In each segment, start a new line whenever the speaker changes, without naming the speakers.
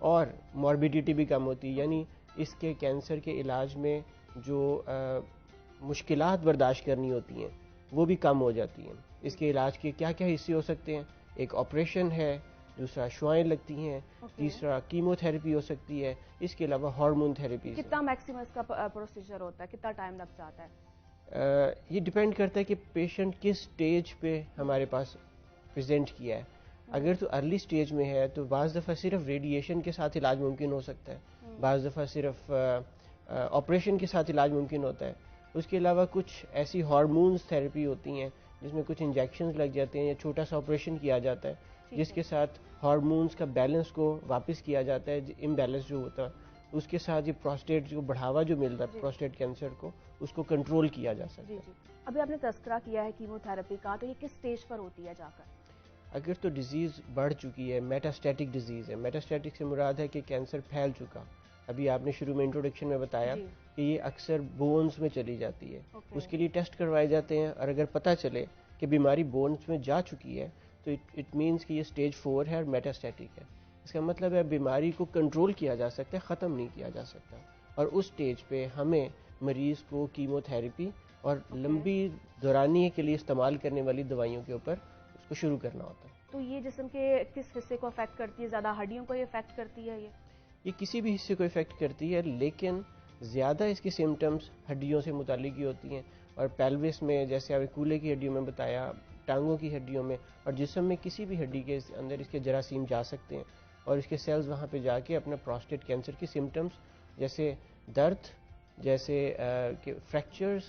اور موربیڈیٹی بھی کم ہوتی ہے، یعنی اس کے کینسر کے علاج میں جو مشکلات برداشت کرنی ہوتی ہیں وہ بھی کم ہو جاتی ہیں. اس کے علاج کے کیا کیا حصے ہو سکتے ہیں؟ ایک آپریشن ہے، دوسرا شعائیں لگتی ہیں، تیسرا کیمو تھراپی ہو سکتی ہے، اس کے علاوہ ہارمون تھراپی.
کتنا میکسیمم اس کا پروسیجر ہوتا ہے، کتنا ٹائم لگ جاتا ہے؟
یہ ڈپینڈ کرتا ہے کہ پیشنٹ کس سٹیج پہ ہمارے پاس پریزنٹ کیا ہے. اگر تو ارلی سٹیج میں ہے تو بعض دفعہ صرف ریڈیشن کے ساتھ علاج ممکن ہو سکتا ہے، بعض دفعہ صرف آپریشن کے ساتھ علاج ممکن ہوتا ہے. اس کے علاوہ کچھ ایسی ہارمونز تھراپی ہوتی ہیں جس میں کچھ انجیکشنز لگ جاتے ہیں یا چھوٹا سا آپریشن کیا جاتا ہے جس کے ساتھ ہارمونز کا بیلنس کو واپس کیا جاتا ہے. امبیلنس جو ہوتا ہے اس کے ساتھ یہ پروسٹیٹ جو بڑھاوا جو ملتا ہے پروسٹیٹ کینسر کو، اس کو کنٹرول کیا جا سکتا ہے.
ابھی آپ نے تذکرہ کیا ہے کیمو تھراپی کا، تو یہ کس سٹیج پر ہوتی ہے جا کر؟
اگر تو ڈیزیز بڑھ چکی ہے، میٹاسٹیٹک ڈیزیز ہے، میٹاسٹیٹک سے مراد ہے کہ کینسر پھیل چکا. ابھی آپ نے شروع میں انٹروڈکشن میں بتایا کہ یہ اکثر بونز میں چلی جاتی ہے. اس کے لیے ٹیسٹ کروائے جاتے ہیں، اور اگر پتہ چلے کہ بیماری بونز میں جا چکی ہے تو اٹ مینس کہ یہ سٹیج 4 ہے اور میٹاسٹیٹک ہے. اس کا مطلب ہے بیماری کو کنٹرول کیا جا سکتا ہے، ختم نہیں کیا جا سکتا. اور اس سٹیج پہ ہمیں مریض کو کیمو تھراپی اور لمبی دورانیے کے لیے استعمال کرنے والی دوائیوں کے اوپر اس کو شروع کرنا ہوتا ہے.
تو یہ جسم کے کس حصے کو افیکٹ کرتی ہے؟ زیادہ ہڈیوں کو یہ افیکٹ کرتی ہے؟
یہ کسی بھی حصے کو افیکٹ کرتی ہے، لیکن زیادہ اس کی سمٹمز ہڈیوں سے متعلق ہی ہوتی ہیں. اور پیلوس میں، جیسے آپ کولے کی ہڈیوں میں بتایا، ٹانگوں کی ہڈیوں میں اور جسم میں کسی بھی ہڈی کے اندر اس کے جراثیم جا سکتے ہیں اور اس کے سیلز وہاں پہ جا کے اپنا پروسٹیٹ کینسر کی سمٹمز جیسے درد، جیسے فریکچرز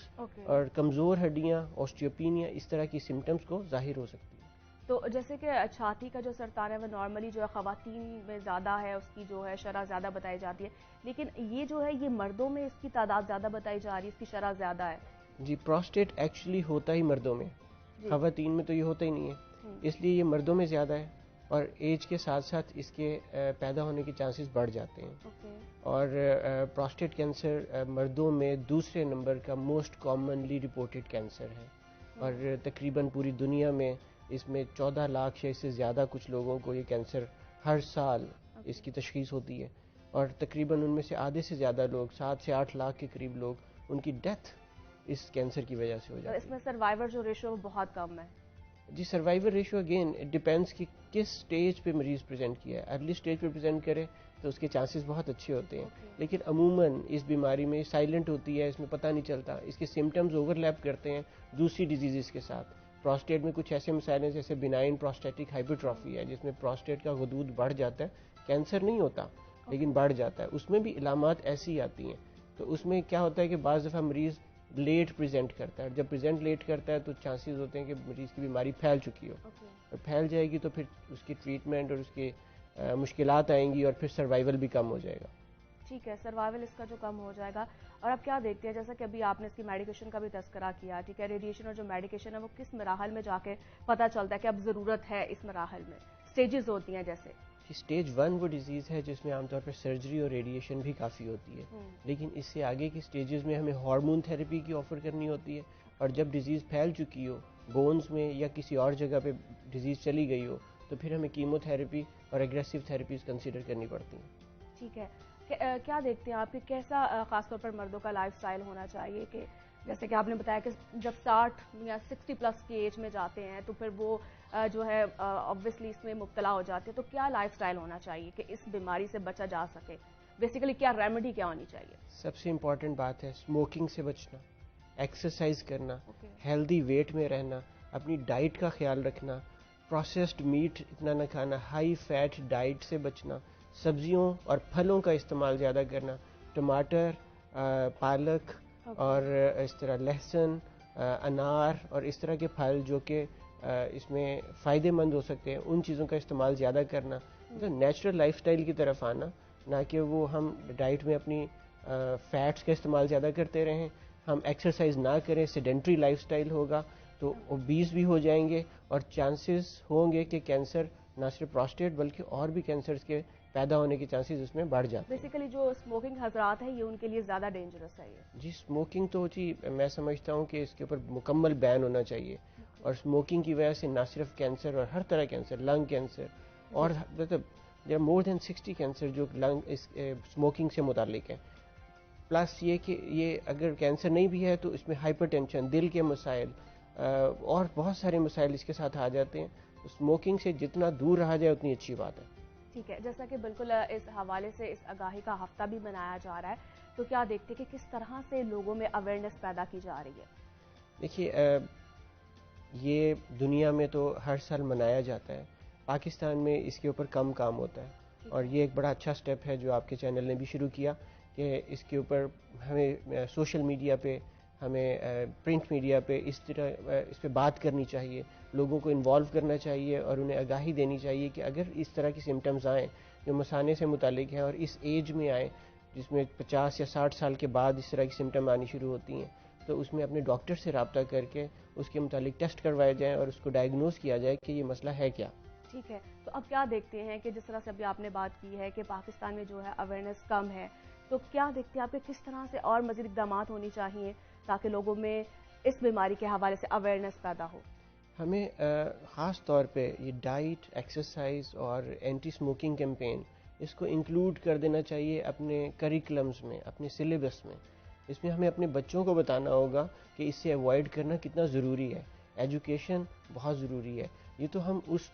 اور کمزور ہڈیاں، آسٹیوپینیا، اس طرح کی سمٹمز کو ظاہر ہو سکتی ہیں.
تو جیسے کہ چھاتی کا جو سرطان ہے وہ نارملی جو ہے خواتین میں زیادہ ہے، اس کی جو ہے شرح زیادہ بتائی جاتی ہے، لیکن یہ جو ہے یہ مردوں میں اس کی تعداد زیادہ بتائی جا رہی ہے، اس کی شرح زیادہ ہے.
جی، پروسٹیٹ ایکچولی ہوتا ہی مردوں میں، خواتین میں تو یہ ہوتا ہی نہیں ہے، اس لیے یہ مردوں میں زیادہ ہے اور ایج کے ساتھ ساتھ اس کے پیدا ہونے کے چانسز بڑھ جاتے ہیں. اور پروسٹیٹ کینسر مردوں میں دوسرے نمبر کا موسٹ کامنلی رپورٹڈ کینسر ہے، اور تقریباً پوری دنیا میں اس میں 14 لاکھ یا اس سے زیادہ کچھ لوگوں کو یہ کینسر ہر سال اس کی تشخیص ہوتی ہے، اور تقریباً ان میں سے آدھے سے زیادہ لوگ، 7 سے 8 لاکھ کے قریب لوگ، ان کی ڈیتھ اس کینسر کی وجہ سے ہو جاتی ہے.
اس میں سروائیور جو ریشو بہت کم ہے.
جی، survivor ratio again it depends کہ کس سٹیج پہ مریض پریزنٹ کیا ہے. ارلی سٹیج پہ پریزنٹ کرے تو اس کے چانسز بہت اچھے ہوتے ہیں، لیکن عموماً اس بیماری میں سائلنٹ ہوتی ہے، اس میں پتہ نہیں چلتا، اس کے سمٹمز اوور لیپ کرتے ہیں دوسری ڈیزیزز کے ساتھ. پروسٹیٹ میں کچھ ایسے مسائل ہیں جیسے بینائن پروسٹیٹک ہائپرٹروفی ہے جس میں پروسٹیٹ کا غدود بڑھ جاتا ہے، کینسر نہیں ہوتا لیکن بڑھ جاتا ہے. اس میں بھی علامات ایسی آتی ہیں. تو اس میں کیا ہوتا ہے کہ بعض دفعہ مریض لیٹ پریزنٹ کرتا ہے، جب پریزنٹ لیٹ کرتا ہے تو چانسز ہوتے ہیں کہ مریض کی بیماری پھیل چکی ہو، اور پھیل جائے گی تو پھر اس کی ٹریٹمنٹ اور اس کی مشکلات آئیں گی اور پھر سروائیول بھی کم ہو جائے گا.
ٹھیک ہے، سروائیول اس کا جو کم ہو جائے گا. اور اب کیا دیکھتے ہیں، جیسا کہ ابھی آپ نے اس کی میڈیکیشن کا بھی تذکرہ کیا، ٹھیک ہے، ریڈیشن اور جو میڈیکیشن ہے وہ کس مراحل میں جا کے پتہ چلتا ہے کہ اب ضرورت ہے اس مراحل میں؟ سٹیجز ہوتی ہیں جیسے
سٹیج 1 وہ ڈیزیز ہے جس میں عام طور پر سرجری اور ریڈیشن بھی کافی ہوتی ہے، لیکن اس سے آگے کی سٹیجز میں ہمیں ہارمون تھراپی کی آفر کرنی ہوتی ہے. اور جب ڈیزیز پھیل چکی ہو بونز میں یا کسی اور جگہ پہ ڈیزیز چلی گئی ہو تو پھر ہمیں کیمو تھراپی اور ایگریسو تھراپیز کنسیڈر کرنی پڑتی ہیں.
ٹھیک ہے، کیا دیکھتے ہیں آپ کہ کیسا خاص طور پر مردوں کا لائف سٹائل ہونا چاہیے؟ کہ جیسے کہ آپ نے بتایا کہ جب 60 یا 60 پلس کی ایج میں جاتے ہیں تو پھر وہ جو ہے آبویسلی اس میں مبتلا ہو جاتے ہیں، تو کیا لائف سٹائل ہونا چاہیے کہ اس بیماری سے بچا جا سکے؟ بیسیکلی کیا ریمیڈی کیا ہونی چاہیے؟
سب سے امپورٹنٹ بات ہے اسموکنگ سے بچنا، ایکسرسائز کرنا، ہیلدی ویٹ میں رہنا، اپنی ڈائٹ کا خیال رکھنا، پروسیسڈ میٹ اتنا نہ کھانا، ہائی فیٹ ڈائٹ سے بچنا، سبزیوں اور پھلوں کا استعمال زیادہ کرنا، ٹماٹر، پالک اور اس طرح لہسن، انار اور اس طرح کے پھل جو کہ اس میں فائدہ مند ہو سکتے ہیں، ان چیزوں کا استعمال زیادہ کرنا. نیچرل لائف سٹائل کی طرف آنا، نہ کہ وہ ہم ڈائٹ میں اپنی فیٹس کا استعمال زیادہ کرتے رہیں، ہم ایکسرسائز نہ کریں، سیڈنٹری لائف سٹائل ہوگا تو اوبیز بھی ہو جائیں گے اور چانسز ہوں گے کہ کینسر نہ صرف پروسٹیٹ بلکہ اور بھی کینسرز کے پیدا ہونے کے چانسز اس میں بڑھ جاتے ہیں.
بیسیکلی جو اسموکنگ حضرات ہیں یہ ان کے لیے زیادہ ڈینجرس ہے.
جی، اسموکنگ تو جی میں سمجھتا ہوں کہ اس کے اوپر مکمل بین ہونا چاہیے. اور اسموکنگ کی وجہ سے نہ صرف کینسر اور ہر طرح کینسر، لنگ کینسر اور مطلب there are more then 60 cancer جو لنگ اسموکنگ سے متعلق ہیں. پلس یہ کہ یہ اگر کینسر نہیں بھی ہے تو اس میں ہائپر ٹینشن، دل کے مسائل اور بہت سارے مسائل اس کے ساتھ آ جاتے ہیں. اسموکنگ سے جتنا دور رہا جائے اتنی اچھی بات ہے.
ٹھیک ہے، جیسا کہ بالکل اس حوالے سے اس آگاہی کا ہفتہ بھی منایا جا رہا ہے، تو کیا دیکھتے کہ کس طرح سے لوگوں میں اویئرنیس پیدا کی جا رہی ہے؟
دیکھیے یہ دنیا میں تو ہر سال منایا جاتا ہے، پاکستان میں اس کے اوپر کم کام ہوتا ہے، اور یہ ایک بڑا اچھا سٹیپ ہے جو آپ کے چینل نے بھی شروع کیا کہ اس کے اوپر ہمیں سوشل میڈیا پہ، ہمیں پرنٹ میڈیا پہ اس طرح اس پہ بات کرنی چاہیے، لوگوں کو انوالو کرنا چاہیے اور انہیں آگاہی دینی چاہیے کہ اگر اس طرح کی سمٹمز آئیں جو مثانے سے متعلق ہیں اور اس ایج میں آئیں جس میں 50 یا 60 سال کے بعد اس طرح کی سمٹم آنی شروع ہوتی ہیں، تو اس میں اپنے ڈاکٹر سے رابطہ کر کے اس کے متعلق ٹیسٹ کروائے جائیں اور اس کو ڈائگنوز کیا جائے کہ یہ مسئلہ ہے کیا.
ٹھیک ہے، تو اب کیا دیکھتے ہیں کہ جس طرح سے ابھی آپ نے بات کی ہے کہ پاکستان میں جو ہے اویئرنیس کم ہے، تو کیا دیکھتے ہیں آپ کے کس طرح سے اور مزید اقدامات ہونی چاہیے تاکہ لوگوں میں اس بیماری کے حوالے سے اویئرنیس پیدا ہو؟
ہمیں خاص طور پہ یہ ڈائٹ، ایکسرسائز اور اینٹی اسموکنگ کیمپین اس کو انکلوڈ کر دینا چاہیے اپنے کریکولمز میں، اپنے سلیبس میں. اس میں ہمیں اپنے بچوں کو بتانا ہوگا کہ اس سے اوائڈ کرنا کتنا ضروری ہے. ایجوکیشن بہت ضروری ہے. یہ تو ہم اس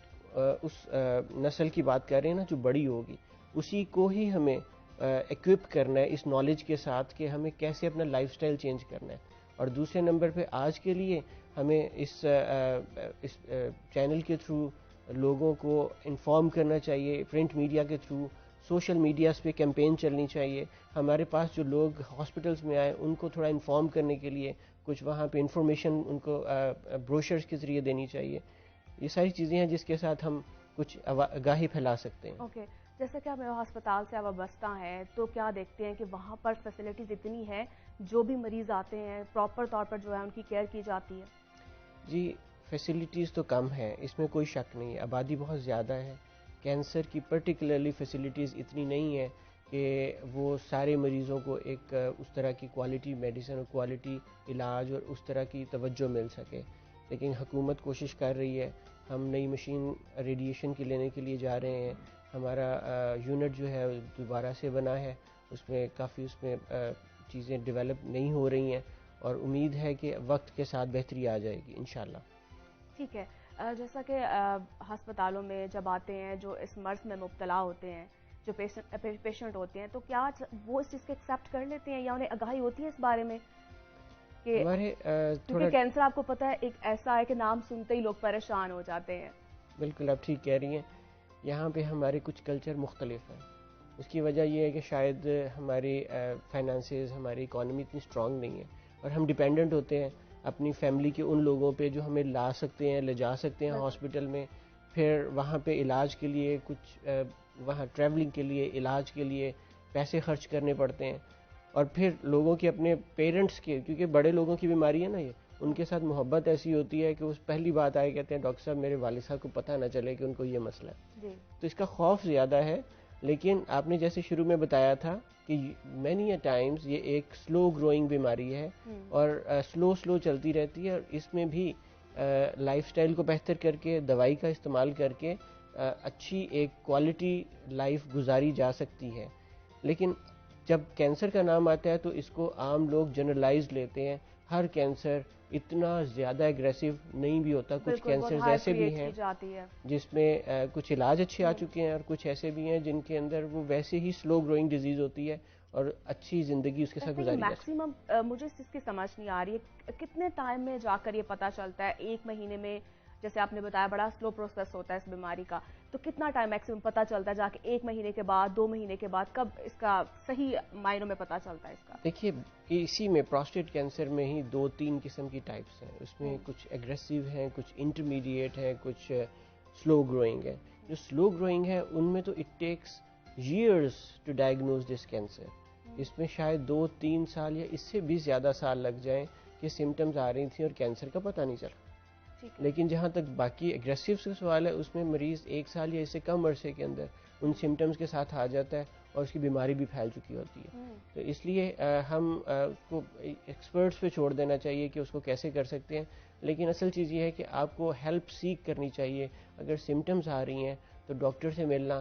نسل کی بات کر رہے ہیں نا جو بڑی ہوگی، اسی کو ہی ہمیں ایکوپ کرنا ہے اس نالج کے ساتھ کہ ہمیں کیسے اپنا لائف سٹائل چینج کرنا ہے. اور دوسرے نمبر پہ آج کے لیے ہمیں اس چینل کے تھرو لوگوں کو انفارم کرنا چاہیے، پرنٹ میڈیا کے تھرو، سوشل میڈیاز پہ کیمپین چلنی چاہیے. ہمارے پاس جو لوگ ہاسپٹلس میں آئے ان کو تھوڑا انفارم کرنے کے لیے کچھ وہاں پہ انفارمیشن ان کو بروشرز کے ذریعے دینی چاہیے. یہ ساری چیزیں ہیں جس کے ساتھ ہم کچھ آگاہی پھیلا سکتے ہیں.
اوکے، جیسے کہ ہمیں ہسپتال سے وابستہ ہیں تو کیا دیکھتے ہیں کہ وہاں پر فیسلٹیز اتنی ہیں، جو بھی مریض آتے ہیں پراپر طور پر جو ہے ان کی کیئر کی جاتی ہے؟
جی فیسلٹیز تو کم ہیں، اس میں کوئی شک نہیں ہے. آبادی بہت زیادہ ہے، کینسر کی پرٹیکولرلی فیسلٹیز اتنی نہیں ہے کہ وہ سارے مریضوں کو ایک اس طرح کی کوالٹی میڈیسن اور کوالٹی علاج اور اس طرح کی توجہ مل سکے. لیکن حکومت کوشش کر رہی ہے. ہم نئی مشین ریڈیشن کی لینے کے لیے جا رہے ہیں. ہمارا یونٹ جو ہے دوبارہ سے بنا ہے، اس میں کافی اس میں چیزیں ڈیولپ نہیں ہو رہی ہیں، اور امید ہے کہ وقت کے ساتھ بہتری آ جائے گی انشاءاللہ.
ٹھیک ہے، جیسا کہ ہسپتالوں میں جب آتے ہیں جو اس مرض میں مبتلا ہوتے ہیں، جو پیشنٹ ہوتے ہیں، تو کیا وہ اس چیز کو ایکسیپٹ کر لیتے ہیں یا انہیں آگاہی ہوتی ہے اس بارے میں کہ
ہمارے
کیونکہ کینسر آپ کو پتہ ہے ایک ایسا ہے کہ نام سنتے ہی لوگ پریشان ہو جاتے ہیں؟
بالکل آپ ٹھیک کہہ رہی ہیں. یہاں پہ ہمارے کچھ کلچر مختلف ہیں. اس کی وجہ یہ ہے کہ شاید ہماری فائنانسز، ہماری اکانومی اتنی اسٹرانگ نہیں ہے، اور ہم ڈیپینڈنٹ ہوتے ہیں اپنی فیملی کے ان لوگوں پہ جو ہمیں لا سکتے ہیں، لے جا سکتے ہیں ہاسپٹل میں. پھر وہاں پہ علاج کے لیے کچھ وہاں ٹریولنگ کے لیے، علاج کے لیے پیسے خرچ کرنے پڑتے ہیں. اور پھر لوگوں کے اپنے پیرنٹس کے، کیونکہ بڑے لوگوں کی بیماری ہے نا یہ، ان کے ساتھ محبت ایسی ہوتی ہے کہ اس پہلی بات آئے کہتے ہیں ڈاکٹر صاحب میرے والد صاحب کو پتہ نہ چلے کہ ان کو یہ مسئلہ ہے. تو اس کا خوف زیادہ ہے. لیکن آپ نے جیسے شروع میں بتایا تھا کہ مینی اے ٹائمز یہ ایک سلو گروئنگ بیماری ہے، اور سلو چلتی رہتی ہے، اور اس میں بھی لائف سٹائل کو بہتر کر کے، دوائی کا استعمال کر کے اچھی ایک کوالٹی لائف گزاری جا سکتی ہے. لیکن جب کینسر کا نام آتا ہے تو اس کو عام لوگ جنرلائز لیتے ہیں. ہر کینسر اتنا زیادہ ایگریسو نہیں بھی ہوتا. کچھ کینسر ایسے بھی ہیں جس میں کچھ علاج اچھے آ چکے ہیں، اور کچھ ایسے بھی ہیں جن کے اندر وہ ویسے ہی سلو گروئنگ ڈیزیز ہوتی ہے اور اچھی زندگی اس کے ساتھ گزاری جاتی ہے.
میکسیمم مجھے اس کی سمجھ نہیں آ رہی ہے کتنے ٹائم میں جا کر یہ پتا چلتا ہے؟ 1 مہینے میں، جیسے آپ نے بتایا بڑا سلو پروسیس ہوتا ہے اس بیماری کا، تو کتنا ٹائم میکسیمم پتا چلتا ہے جا کے؟ 1 مہینے کے بعد، 2 مہینے کے بعد، کب اس کا صحیح معنوں میں پتا چلتا ہے اس کا؟
دیکھیے اسی میں پروسٹیٹ کینسر میں ہی 2-3 قسم کی ٹائپس ہیں. اس میں کچھ ایگریسو ہیں، کچھ انٹرمیڈیٹ ہیں، کچھ سلو گروئنگ ہے. جو سلو گروئنگ ہے ان میں تو it takes years to diagnose this cancer. اس میں شاید 2-3 سال یا اس سے بھی زیادہ سال لگ جائیں کہ سمٹمز آ رہی تھیں اور کینسر کا پتہ نہیں چلا. لیکن جہاں تک باقی ایگریسو کا سوال ہے، اس میں مریض 1 سال یا اس سے کم عرصے کے اندر ان سمٹمز کے ساتھ آ جاتا ہے اور اس کی بیماری بھی پھیل چکی ہوتی ہے. تو اس لیے ہم اس کو ایکسپرٹس پہ چھوڑ دینا چاہیے کہ اس کو کیسے کر سکتے ہیں. لیکن اصل چیز یہ ہے کہ آپ کو ہیلپ سیک کرنی چاہیے. اگر سمٹمز آ رہی ہیں تو ڈاکٹر سے ملنا،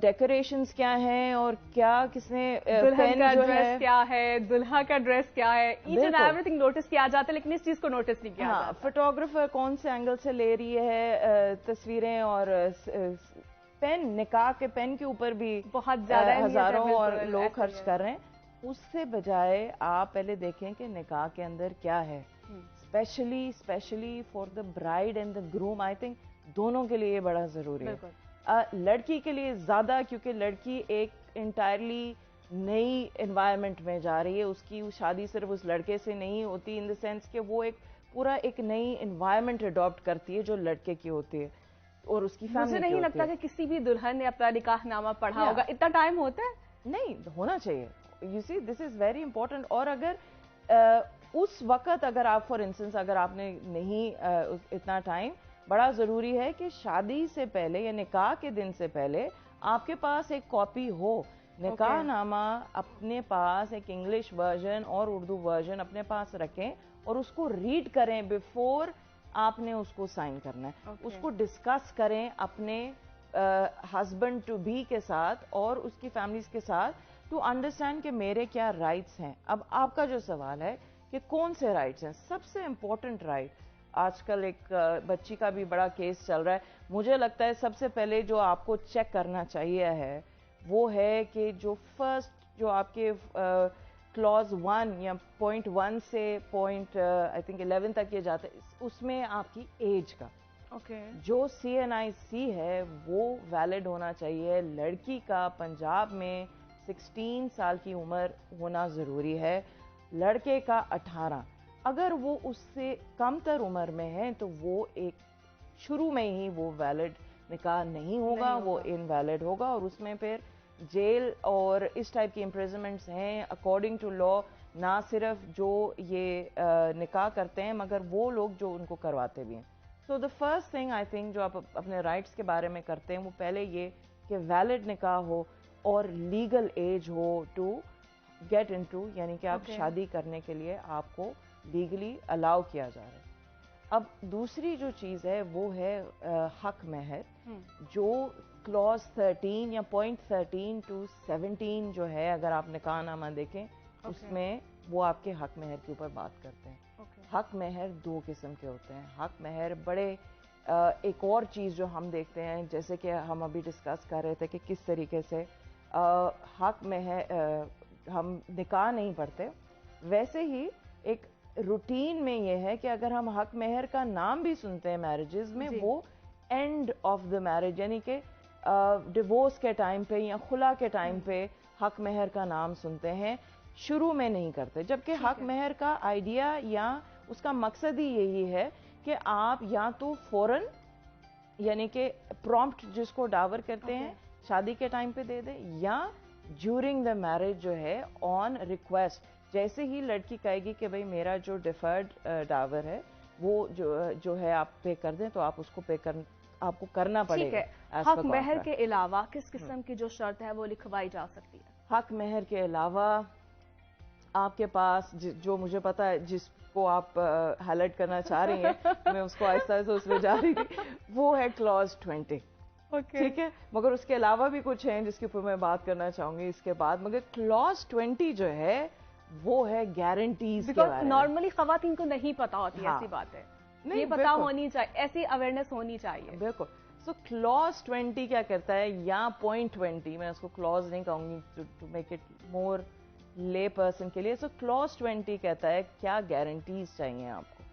ڈیکوریشنز کیا ہیں اور کیا کس نے
دلہن کا ڈریس کیا ہے, دلہا کا ڈریس کیا ہے, each and everything notice کیا جاتا ہے, لیکن اس چیز کو نوٹس نہیں کیا جاتا.
فوٹوگرافر کون سے اینگل سے لے رہی ہے تصویریں, اور پین, نکاح کے پین کے اوپر بھی
بہت زیادہ
ہزاروں اور لوگ خرچ کر رہے ہیں. اس سے بجائے آپ پہلے دیکھیں کہ نکاح کے اندر کیا ہے, especially for the bride and the groom. I think دونوں کے لیے یہ بڑا ضروری ہے. لڑکی کے لیے زیادہ, کیونکہ لڑکی ایک انٹائرلی نئی انوائرمنٹ میں جا رہی ہے. اس کی شادی صرف اس لڑکے سے نہیں ہوتی, ان دا سینس کہ وہ ایک پورا ایک نئی انوائرمنٹ اڈاپٹ کرتی ہے جو لڑکے کی ہوتی ہے اور اس کی فیملی.
مجھے نہیں لگتا کہ کسی بھی دلہن نے اپنا نکاح نامہ پڑھا ہوگا. اتنا ٹائم ہوتا ہے؟
نہیں ہونا چاہیے. You see this is very important. اور اگر اس وقت اگر آپ فار انسٹنس اگر آپ نے نہیں اتنا ٹائم, بڑا ضروری ہے کہ شادی سے پہلے یا نکاح کے دن سے پہلے آپ کے پاس ایک کاپی ہو. نکاح نامہ اپنے پاس ایک انگلش ورژن اور اردو ورژن اپنے پاس رکھیں اور اس کو ریڈ کریں بیفور آپ نے اس کو سائن کرنا ہے. اس کو ڈسکس کریں اپنے ہسبینڈ ٹو بی کے ساتھ اور اس کی فیملیز کے ساتھ, ٹو انڈرسٹینڈ کہ میرے کیا رائٹس ہیں. اب آپ کا جو سوال ہے کہ کون سے رائٹس ہیں, سب سے امپورٹنٹ رائٹ, آج کل ایک بچی کا بھی بڑا کیس چل رہا ہے. مجھے لگتا ہے سب سے پہلے جو آپ کو چیک کرنا چاہیے ہے وہ ہے کہ جو فرسٹ جو آپ کے کلوز 1 یا پوائنٹ 1 سے پوائنٹ آئی تھنک 11 تک یہ جاتا ہے, اس میں آپ کی ایج کا جو CNIC ہے وہ ویلڈ ہونا چاہیے. لڑکی کا پنجاب میں 16 سال کی عمر ہونا ضروری ہے, لڑکے کا 18. اگر وہ اس سے کم تر عمر میں ہے تو وہ ایک شروع میں ہی وہ ویلڈ نکاح نہیں ہوگا, وہ انویلڈ ہوگا, اور اس میں پھر جیل اور اس ٹائپ کی امپریزنمنٹس ہیں اکارڈنگ ٹو لا. نہ صرف جو یہ نکاح کرتے ہیں مگر وہ لوگ جو ان کو کرواتے بھی ہیں. So the first thing I think جو آپ اپنے رائٹس کے بارے میں کرتے ہیں وہ پہلے یہ کہ ویلڈ نکاح ہو اور لیگل ایج ہو ٹو گیٹ انٹو, یعنی کہ آپ شادی کرنے کے لیے آپ کو لیگلی الاؤ کیا جا رہا ہے. اب دوسری جو چیز ہے وہ ہے حق مہر, جو کلوز 13 یا پوائنٹ 13 ٹو 17 جو ہے, اگر آپ نکاح نامہ دیکھیں اس میں وہ آپ کے حق مہر کے اوپر بات کرتے ہیں. حق مہر 2 قسم کے ہوتے ہیں. حق مہر بڑے ایک اور چیز جو ہم دیکھتے ہیں, جیسے کہ ہم ابھی ڈسکس کر رہے تھے کہ کس طریقے سے حق مہر ہم نکاح نہیں پڑھتے, ویسے ہی ایک روٹین میں یہ ہے کہ اگر ہم حق مہر کا نام بھی سنتے ہیں میرجز میں, وہ اینڈ آف دا میرج, یعنی کہ ڈیورس کے ٹائم پہ یا خلا کے ٹائم پہ حق مہر کا نام سنتے ہیں, شروع میں نہیں کرتے. جبکہ حق مہر کا آئیڈیا یا اس کا مقصد ہی یہی ہے کہ آپ یا تو فوراً, یعنی کہ پرومپٹ جس کو ڈاور کہتے ہیں, شادی کے ٹائم پہ دے دیں, یا ڈیورنگ دا میرج جو ہے آن ریکویسٹ. جیسے ہی لڑکی کہے گی کہ بھئی میرا جو ڈیفرڈ ڈاور ہے وہ جو ہے آپ پے کر دیں, تو آپ اس کو آپ کو کرنا پڑے گا.
حق مہر کے علاوہ کس قسم کی جو شرط ہے وہ لکھوائی جا سکتی ہے؟
حق مہر کے علاوہ آپ کے پاس جو مجھے پتا ہے جس کو آپ ہائی لائٹ کرنا چاہ رہی ہیں, میں اس کو آہستہ آہستہ اس میں جا رہی تھی, وہ ہے کلوز 20. ٹھیک ہے, مگر اس کے علاوہ بھی کچھ ہیں جس کے اوپر میں بات کرنا چاہوں گی اس کے بعد. مگر کلوز 20 جو ہے وہ ہے گارنٹیز کے بارے میں.
نارملی خواتین کو نہیں پتا ہوتی, ایسی بات ہے, یہ پتا ہونی چاہیے, ایسی اویئرنیس ہونی چاہیے.
بالکل. سو کلوز 20 کیا کرتا ہے, یا پوائنٹ 20, میں اس کو کلوز نہیں کہوں گی ٹو میک اٹ مور لے پرسن کے لیے. سو کلوز 20 کہتا ہے کیا گارنٹیز چاہیے آپ کو,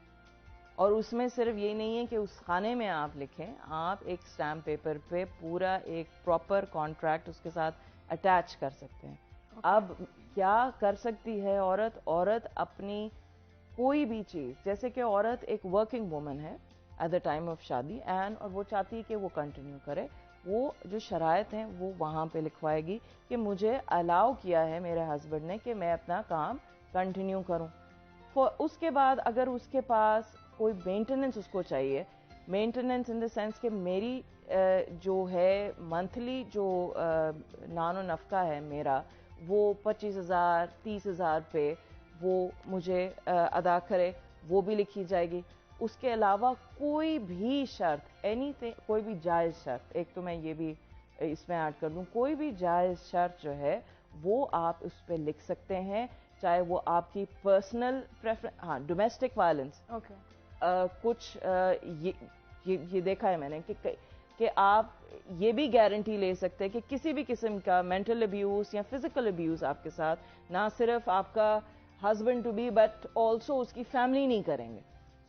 اور اس میں صرف یہ نہیں ہے کہ اس خانے میں آپ لکھیں, آپ ایک اسٹیمپ پیپر پہ پورا ایک پراپر کانٹریکٹ اس کے ساتھ اٹیچ کر سکتے ہیں. اب کیا کر سکتی ہے عورت اپنی کوئی بھی چیز, جیسے کہ عورت ایک ورکنگ وومن ہے ایٹ دا ٹائم آف شادی, اور وہ چاہتی ہے کہ وہ کنٹینیو کرے, وہ جو شرائط ہیں وہ وہاں پہ لکھوائے گی کہ مجھے الاؤ کیا ہے میرے ہسبینڈ نے کہ میں اپنا کام کنٹینیو کروں. اس کے بعد اگر اس کے پاس کوئی مینٹیننس اس کو چاہیے, مینٹیننس ان دا سینس کہ میری جو ہے منتھلی جو نان و نفقہ ہے میرا, وہ 25,000 30,000 پہ وہ مجھے ادا کرے, وہ بھی لکھی جائے گی. اس کے علاوہ کوئی بھی شرط, کوئی بھی جائز شرط, ایک تو میں یہ بھی اس میں ایڈ کر دوں, کوئی بھی جائز شرط جو ہے وہ آپ اس پہ لکھ سکتے ہیں, چاہے وہ آپ کی پرسنل ہاں ڈومیسٹک وائلنس, کچھ یہ دیکھا ہے میں نے کہ آپ یہ بھی گارنٹی لے سکتے ہیں کہ کسی بھی قسم کا مینٹل ابیوز یا فزیکل ابیوز آپ کے ساتھ نہ صرف آپ کا husband to be but also اس کی فیملی نہیں کریں گے.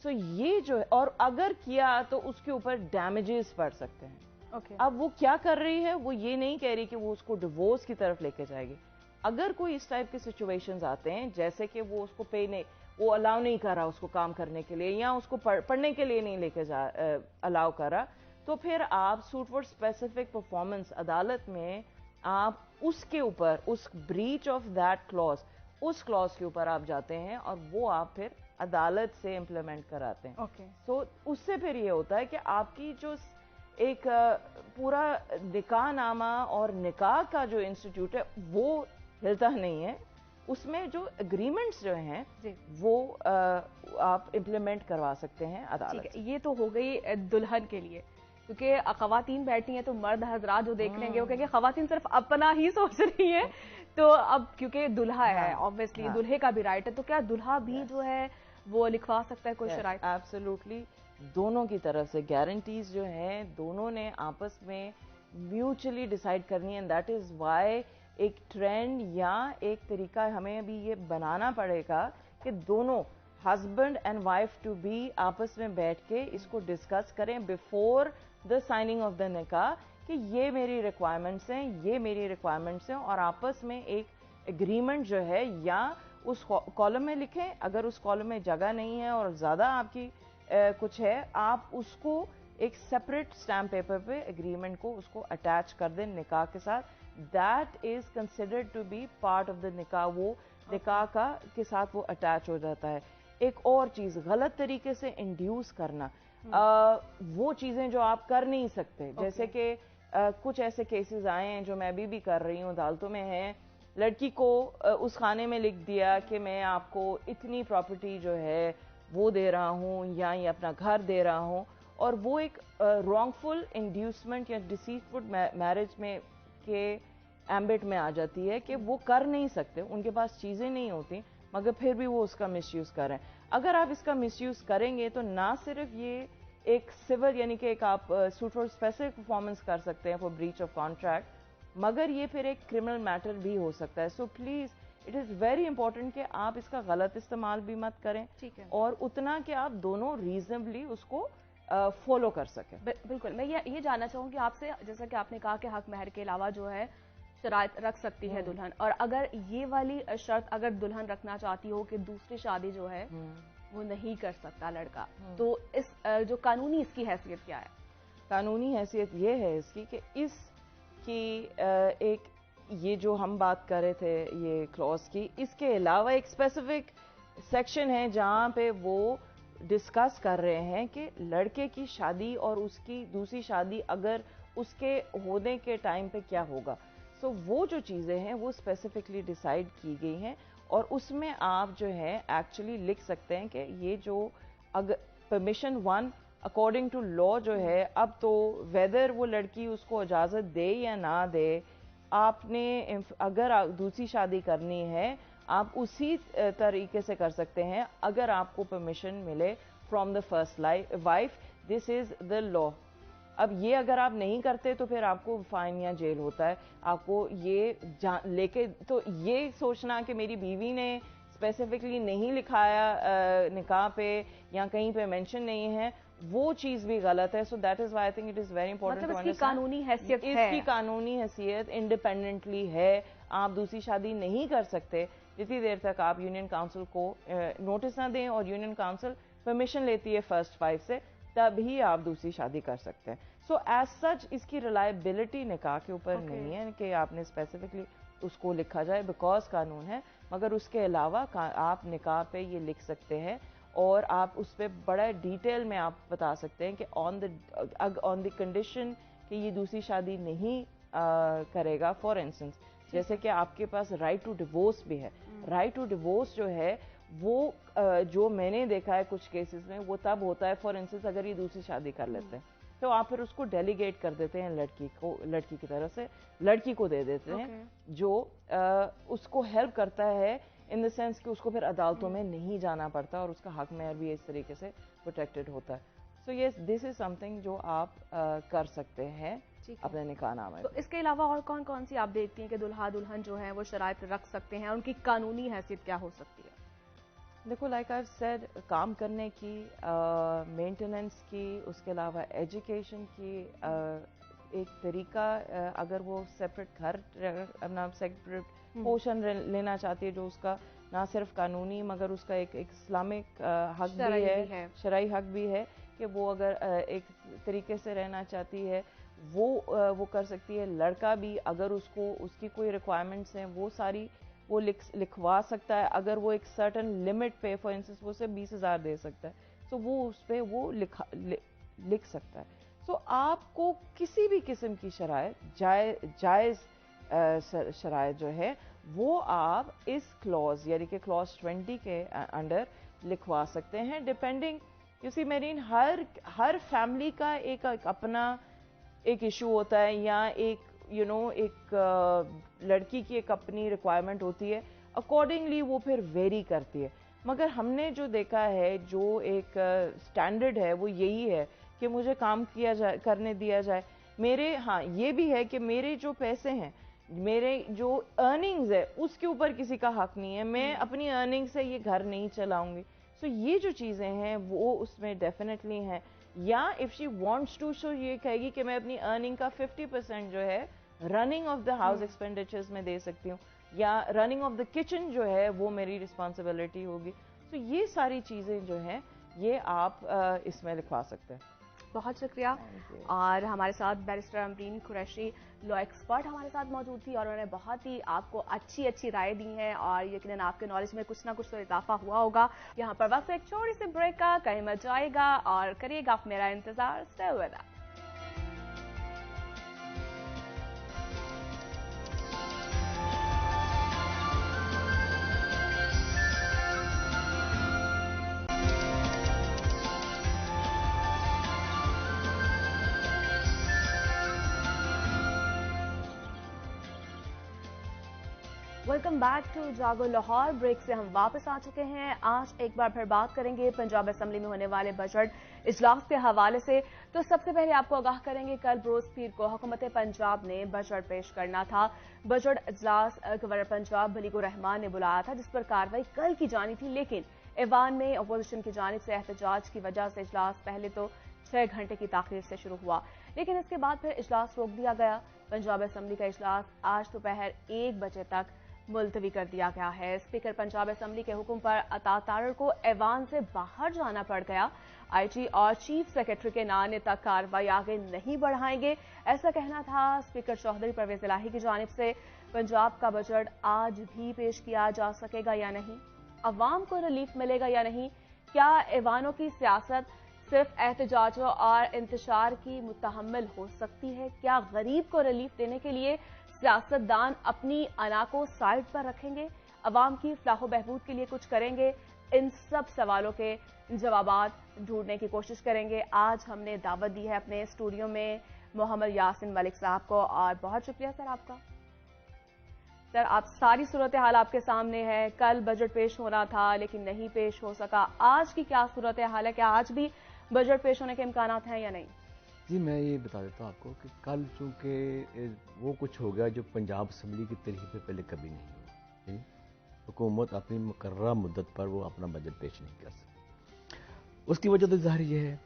سو یہ جو ہے, اور اگر کیا تو اس کے اوپر ڈیمیجز پڑ سکتے ہیں. اب وہ کیا کر رہی ہے, وہ یہ نہیں کہہ رہی کہ وہ اس کو ڈیورس کی طرف لے کے جائے گی. اگر کوئی اس ٹائپ کے سچویشنز آتے ہیں جیسے کہ وہ اس کو وہ الاؤ نہیں کر رہا اس کو کام کرنے کے لیے, یا اس کو پڑھنے کے لیے نہیں لے کے الاؤ کر رہا, تو پھر آپ سوٹ فار اسپیسیفک پرفارمنس عدالت میں آپ اس کے اوپر, اس بریچ آف دیٹ کلوز, اس کلوز کے اوپر آپ جاتے ہیں اور وہ آپ پھر عدالت سے امپلیمنٹ کراتے ہیں. سو اس سے پھر یہ ہوتا ہے کہ آپ کی جو ایک پورا نکاح نامہ اور نکاح کا جو انسٹیٹیوٹ ہے وہ ہلتا نہیں ہے, اس میں جو اگریمنٹس جو ہیں وہ آپ امپلیمنٹ کروا سکتے ہیں عدالت.
یہ تو ہو گئی دلہن کے لیے, کیونکہ خواتین بیٹھی ہیں تو مرد حضرات جو دیکھ لیں گے وہ کہیں گے خواتین صرف اپنا ہی سوچ رہی ہیں. تو اب کیونکہ دلہا ہے obviously دلہے کا بھی رائٹ ہے, تو کیا دلہا بھی جو ہے وہ لکھوا سکتا ہے کوئی شرائط؟
ایبسولوٹلی, دونوں کی طرف سے گارنٹیز جو ہیں دونوں نے آپس میں میوچلی ڈیسائیڈ کرنی ہے. اینڈ دیٹ از وائی ایک ٹرینڈ یا ایک طریقہ ہمیں ابھی یہ بنانا پڑے گا کہ دونوں husband and wife to be آپس میں بیٹھ کے اس کو ڈسکس کریں before the signing of the nikah کہ یہ میری ریکوائرمنٹس ہیں, یہ میری ریکوائرمنٹس ہیں, اور آپس میں ایک اگریمنٹ جو ہے یا اس کالم میں لکھیں, اگر اس کالم میں جگہ نہیں ہے اور زیادہ آپ کی کچھ ہے, آپ اس کو ایک سیپریٹ اسٹیمپ پیپر پہ اگریمنٹ کو اس کو اٹیچ کر دیں نکاح کے ساتھ. That is considered to be part of the nikah, وہ نکاح کا کے ساتھ وہ اٹیچ ہو جاتا ہے. ایک اور چیز, غلط طریقے سے انڈیوس کرنا, وہ چیزیں جو آپ کر نہیں سکتے, جیسے کہ کچھ ایسے کیسز آئے ہیں جو میں بھی کر رہی ہوں, عدالتوں میں ہیں, لڑکی کو اس خانے میں لکھ دیا کہ میں آپ کو اتنی پراپرٹی جو ہے وہ دے رہا ہوں یا یہ اپنا گھر دے رہا ہوں, اور وہ ایک رانگ فل انڈیوسمنٹ یا ڈیسیٹفل میرج میں کے ایمبٹ میں آ جاتی ہے کہ وہ کر نہیں سکتے, ان کے پاس چیزیں نہیں ہوتی, مگر پھر بھی وہ اس کا مس یوز کر رہے ہیں. اگر آپ اس کا مس یوز کریں گے تو نہ صرف یہ ایک سول یعنی کہ ایک آپ سوٹ فار اسپیسیفک پرفارمنس کر سکتے ہیں فار بریچ آف کانٹریکٹ, مگر یہ پھر ایک کرمنل میٹر بھی ہو سکتا ہے. So please it is very important کہ آپ اس کا غلط استعمال بھی مت کریں, اور اتنا کہ آپ دونوں ریزنبلی اس کو فالو کر سکیں.
بالکل, میں یہ جاننا چاہوں گی آپ سے, جیسا کہ آپ نے کہا کہ حق مہر کے علاوہ جو ہے شرائط رکھ سکتی ہے دلہن, اور اگر یہ والی شرط اگر دلہن رکھنا چاہتی ہو کہ دوسری شادی جو ہے وہ نہیں کر سکتا لڑکا, تو اس جو قانونی اس کی حیثیت کیا ہے؟
قانونی حیثیت یہ ہے اس کی کہ اس کی ایک یہ جو ہم بات کر رہے تھے یہ کلوز کی, اس کے علاوہ ایک اسپیسیفک سیکشن ہے جہاں پہ وہ ڈسکس کر رہے ہیں کہ لڑکے کی شادی اور اس کی دوسری شادی اگر اس کے ہونے کے ٹائم پہ کیا ہوگا. سو وہ جو چیزیں ہیں وہ اسپیسیفکلی ڈیسائیڈ کی گئی ہیں, اور اس میں آپ جو ہے ایکچولی لکھ سکتے ہیں کہ یہ جو اگر پرمیشن 1 اکارڈنگ ٹو لا جو ہے, اب تو ویدر وہ لڑکی اس کو اجازت دے یا نہ دے, آپ نے اگر دوسری شادی کرنی ہے آپ اسی طریقے سے کر سکتے ہیں اگر آپ کو پرمیشن ملے فرام دا فرسٹ وائف. دس از دا لا. اب یہ اگر آپ نہیں کرتے تو پھر آپ کو فائن یا جیل ہوتا ہے. آپ کو یہ لے کے تو یہ سوچنا کہ میری بیوی نے اسپیسیفکلی نہیں لکھایا نکاح پہ یا کہیں پہ مینشن نہیں ہے, وہ چیز بھی غلط ہے. So that is why I think it is very important to understand
قانونی حیثیت
اس کی قانونی حیثیت انڈیپینڈنٹلی ہے. آپ دوسری شادی نہیں کر سکتے جتنی دیر تک آپ یونین کاؤنسل کو نوٹس نہ دیں, اور یونین کاؤنسل پرمیشن لیتی ہے فرسٹ وائف سے, تبھی آپ دوسری شادی کر سکتے ہیں. سو ایز سچ اس کی ریلائبلٹی نکاح کے اوپر نہیں ہے کہ آپ نے اسپیسیفکلی اس کو لکھا جائے, بیکاز قانون ہے, مگر اس کے علاوہ آپ نکاح پہ یہ لکھ سکتے ہیں, اور آپ اس پہ بڑا ڈیٹیل میں آپ بتا سکتے ہیں کہ آن دی کنڈیشن کہ یہ دوسری شادی نہیں کرے گا. فار انسٹنس جیسے کہ آپ کے پاس رائٹ ٹو ڈیورس بھی ہے. رائٹ ٹو ڈیورس جو ہے وہ جو میں نے دیکھا ہے کچھ کیسز میں وہ تب ہوتا ہے, فار انسٹنس اگر یہ دوسری شادی کر لیتے ہیں تو آپ پھر اس کو ڈیلیگیٹ کر دیتے ہیں لڑکی کی طرف سے لڑکی کو دے دیتے ہیں, جو اس کو ہیلپ کرتا ہے ان دا سینس کہ اس کو پھر عدالتوں میں نہیں جانا پڑتا اور اس کا حق مہر بھی اس طریقے سے پروٹیکٹڈ ہوتا ہے. سو یس, دس از سم تھنگ جو آپ کر سکتے ہیں اپنے نکاح نامے.
تو اس کے علاوہ اور کون کون سی آپ دیکھتی ہیں کہ دلہا دلہن جو ہے وہ شرائط رکھ سکتے ہیں, ان کی قانونی حیثیت کیا ہو سکتی ہے؟
دیکھو, لائک آئی سیڈ, کام کرنے کی, مینٹیننس کی, اس کے علاوہ ایجوکیشن کی, ایک طریقہ, اگر وہ سیپریٹ گھر اپنا سیپریٹ پورشن لینا چاہتی ہے جو اس کا نہ صرف قانونی مگر اس کا ایک اسلامک حق بھی ہے, شرعی حق بھی ہے, کہ وہ اگر ایک طریقے سے رہنا چاہتی ہے وہ کر سکتی ہے. لڑکا بھی اگر اس کی کوئی ریکوائرمنٹس ہیں وہ ساری وہ لکھوا سکتا ہے, اگر وہ ایک سرٹن لمٹ پہ, فار انسٹنس وہ اسے 20,000 دے سکتا ہے, تو وہ اس پہ وہ لکھ سکتا ہے. سو آپ کو کسی بھی قسم کی شرائط, جائز شرائط جو ہے وہ آپ اس کلوز یعنی کہ کلوز 20 کے انڈر لکھوا سکتے ہیں. ڈپینڈنگ, یو سی میرین, ہر فیملی کا ایک اپنا ایک ایشو ہوتا ہے, یا ایک ایک لڑکی کی ایک اپنی ریکوائرمنٹ ہوتی ہے, اکارڈنگلی وہ پھر ویری کرتی ہے. مگر ہم نے جو دیکھا ہے, جو ایک سٹینڈرڈ ہے وہ یہی ہے کہ مجھے کام کرنے دیا جائے. ہاں یہ بھی ہے کہ میرے جو پیسے ہیں, میرے جو ارننگز ہے, اس کے اوپر کسی کا حق نہیں ہے. میں اپنی ارننگ سے یہ گھر نہیں چلاؤں گی. سو یہ جو چیزیں ہیں وہ اس میں ڈیفینیٹلی ہیں. یا اف شی وانٹس ٹو, سو یہ کہے گی کہ میں اپنی ارننگ کا 50% جو ہے running of the house expenditures میں دے سکتی ہوں, یا رننگ آف دا کچن جو ہے وہ میری رسپانسبلٹی ہوگی. تو یہ ساری چیزیں جو ہیں یہ آپ اس میں لکھوا سکتے ہیں.
بہت شکریہ. اور ہمارے ساتھ بیرسٹر امرین قریشی, لا ایکسپرٹ ہمارے ساتھ موجود تھی, اور انہوں نے بہت ہی آپ کو اچھی رائے دی ہیں, اور یقیناً آپ کے نالج میں کچھ نہ کچھ تو اضافہ ہوا ہوگا. یہاں پر وقت ایک چھوٹی سی بریک کا, کہیں مت جائے گا اور کریے گا میرا انتظار. Stay with us. Welcome back to Jaago Lahore. Break سے ہم واپس آ چکے ہیں. آج ایک بار پھر بات کریں گے پنجاب اسمبلی میں ہونے والے بجٹ اجلاس کے حوالے سے. تو سب سے پہلے آپ کو آگاہ کریں گے, کل بروز پیر کو حکومت پنجاب نے بجٹ پیش کرنا تھا. بجٹ اجلاس گورنر پنجاب بلیغ الرحمان نے بلایا تھا, جس پر کارروائی کل کی جانی تھی, لیکن ایوان میں اپوزیشن کی جانب سے احتجاج کی وجہ سے اجلاس پہلے تو 6 گھنٹے کی تاخیر سے شروع ہوا, لیکن اس کے بعد پھر اجلاس روک دیا گیا. پنجاب اسمبلی کا اجلاس آج دوپہر 1 بجے تک ملتوی کر دیا گیا ہے. اسپیکر پنجاب اسمبلی کے حکم پر عطا تارڑ کو ایوان سے باہر جانا پڑ گیا. آئی جی اور چیف سیکرٹری کے نانے تک کارروائی آگے نہیں بڑھائیں گے, ایسا کہنا تھا اسپیکر چوہدری پرویز الہی کی جانب سے. پنجاب کا بجٹ آج بھی پیش کیا جا سکے گا یا نہیں, عوام کو ریلیف ملے گا یا نہیں, کیا ایوانوں کی سیاست صرف احتجاجوں اور انتشار کی متحمل ہو سکتی ہے, کیا غریب کو ریلیف دینے کے لیے سیاستدان اپنی انا کو سائڈ پر رکھیں گے, عوام کی فلاح و بہبود کے لیے کچھ کریں گے. ان سب سوالوں کے جوابات ڈھونڈنے کی کوشش کریں گے. آج ہم نے دعوت دی ہے اپنے اسٹوڈیو میں محمد یاسین ملک صاحب کو, اور بہت شکریہ سر آپ کا. سر, آپ ساری صورتحال آپ کے سامنے ہے. کل بجٹ پیش ہونا تھا لیکن نہیں پیش ہو سکا. آج کی کیا صورتحال ہے, کیا آج بھی بجٹ پیش ہونے کے امکانات ہیں یا نہیں؟
جی میں یہ بتا دیتا ہوں آپ کو کہ کل چونکہ وہ کچھ ہو گیا جو پنجاب اسمبلی کی تاریخ میں پہلے کبھی نہیں ہوا. حکومت اپنی مقررہ مدت پر وہ اپنا بجٹ پیش نہیں کر سکتی. اس کی وجہ تو ظاہر یہ ہے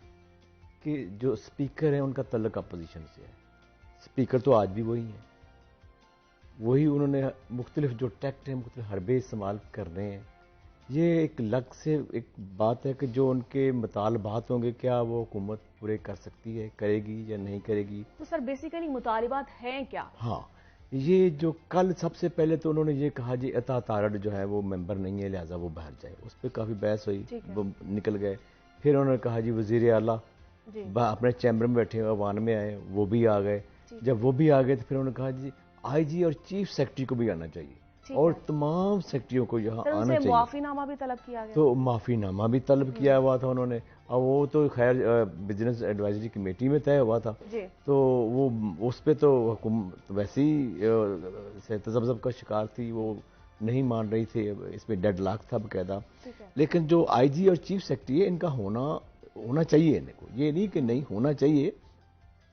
کہ جو اسپیکر ہیں ان کا تعلق اپوزیشن سے ہے. اسپیکر تو آج بھی وہی ہیں, وہی انہوں نے مختلف جو ٹیکٹ ہیں, مختلف حربے استعمال کر رہے ہیں. یہ ایک لگ سے ایک بات ہے کہ جو ان کے مطالبات ہوں گے کیا وہ حکومت پورے کر سکتی ہے, کرے گی یا نہیں کرے گی.
تو سر بیسیکلی مطالبات ہیں کیا؟
ہاں, یہ جو کل سب سے پہلے تو انہوں نے یہ کہا جی عطا تارڑ جو ہے وہ ممبر نہیں ہے لہٰذا وہ باہر جائے. اس پہ کافی بحث ہوئی, وہ نکل گئے. پھر انہوں نے کہا جی وزیر اعلیٰ اپنے چیمبر میں بیٹھے ہوئے ایوان میں آئے, وہ بھی آ گئے. جب وہ بھی آ گئے تو پھر انہوں نے کہا جی آئی جی اور چیف سیکرٹری کو بھی آنا چاہیے. اور تمام سیکٹریوں کو یہاں آنا چاہیے.
معافی نامہ بھی طلب کیا گیا,
تو معافی نامہ بھی طلب کیا ہوا تھا انہوں نے, اور وہ تو خیر بزنس ایڈوائزری کمیٹی میں طے ہوا تھا. تو وہ اس پہ تو حکومت ویسے ہی تذبذب کا شکار تھی, وہ نہیں مان رہی تھی, اس پہ ڈیڈ لاک تھا باقاعدہ. لیکن جو آئی جی اور چیف سیکرٹری ہے ان کا ہونا چاہیے, ان کو یہ نہیں کہ نہیں ہونا چاہیے.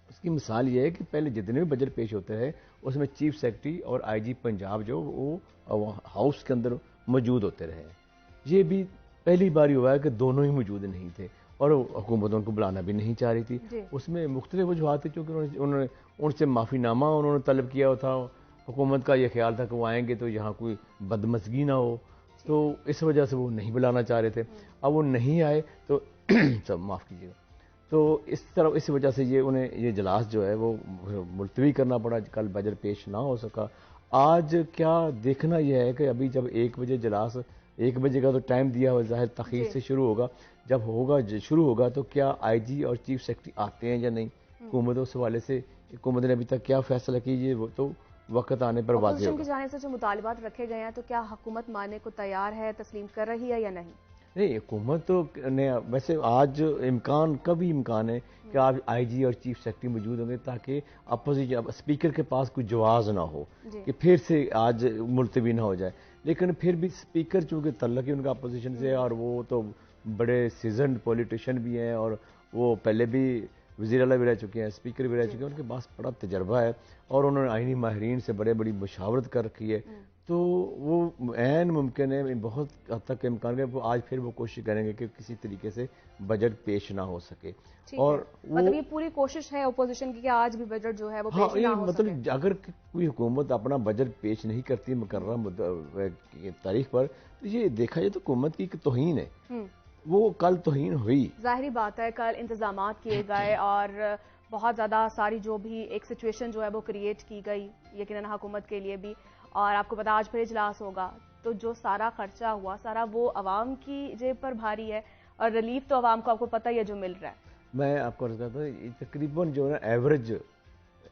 اس کی مثال یہ ہے کہ پہلے جتنے بھی بجٹ پیش ہوتے ہیں اس میں چیف سیکرٹری اور آئی جی پنجاب جو وہ ہاؤس کے اندر موجود ہوتے رہے. یہ بھی پہلی بار ہوا ہے کہ دونوں ہی موجود نہیں تھے, اور حکومت ان کو بلانا بھی نہیں چاہ رہی تھی. اس میں مختلف وجوہات تھیں, کیونکہ انہوں نے ان سے معافی نامہ انہوں نے طلب کیا تھا. حکومت کا یہ خیال تھا کہ وہ آئیں گے تو یہاں کوئی بدمزگی نہ ہو, تو اس وجہ سے وہ نہیں بلانا چاہ رہے تھے. اب وہ نہیں آئے تو سب معاف کیجیے گا, تو اس وجہ سے انہیں یہ اجلاس جو ہے وہ ملتوی کرنا پڑا. کل بجٹ پیش نہ ہو سکا. آج کیا دیکھنا یہ ہے کہ ابھی جب 1 بجے اجلاس 1 بجے کا تو ٹائم دیا ہوا, ظاہر تاخیر سے شروع ہوگا, جب شروع ہوگا تو کیا آئی جی اور چیف سیکرٹری آتے ہیں یا نہیں. حکومت اس حوالے سے حکومت نے ابھی تک کیا فیصلہ کیجیے وہ تو وقت آنے پر واضح ہوگا.
کی جانب سے جو مطالبات رکھے گئے ہیں تو کیا حکومت ماننے کو تیار ہے, تسلیم کر رہی ہے یا نہیں؟
نہیں, حکومت تو نے ویسے آج کبھی امکان ہے کہ آپ آئی جی اور چیف سیکرٹری موجود ہوں گے تاکہ اپوزیشن اسپیکر کے پاس کوئی جواز نہ ہو کہ پھر سے آج ملتوی نہ ہو جائے. لیکن پھر بھی اسپیکر چونکہ تعلق ہی ان کا اپوزیشن سے, اور وہ تو بڑے سیزنڈ پولیٹیشین بھی ہیں, اور وہ پہلے بھی وزیر اعلیٰ بھی رہ چکے ہیں, اسپیکر بھی رہ چکے ہیں, ان کے پاس بڑا تجربہ ہے, اور انہوں نے آئینی ماہرین سے بڑی مشاورت کر رکھی ہے. تو وہ عین ممکن ہے, بہت حد تک امکان ہے وہ آج پھر وہ کوشش کریں گے کہ کسی طریقے سے بجٹ پیش نہ ہو سکے. اور
مطلب یہ پوری کوشش ہے اپوزیشن کی کہ آج بھی بجٹ جو ہے وہ پیش نہ ہو سکے.
مطلب اگر کوئی حکومت اپنا بجٹ پیش نہیں کرتی مقررہ تاریخ پر, تو یہ دیکھا جائے تو حکومت کی ایک توہین ہے. وہ کل توہین ہوئی,
ظاہری بات ہے, کل انتظامات کیے گئے اور بہت زیادہ ساری جو بھی ایک سچویشن جو ہے وہ کریٹ کی گئی یقیناً حکومت کے لیے بھی. اور آپ کو پتا آج پھر اجلاس ہوگا تو جو سارا خرچہ ہوا سارا وہ عوام کی جیب پر بھاری ہے, اور ریلیف تو عوام کو آپ کو پتہ ہی ہے جو مل رہا ہے.
میں آپ کو بتاتا ہوں تقریباً جو ہے نا ایوریج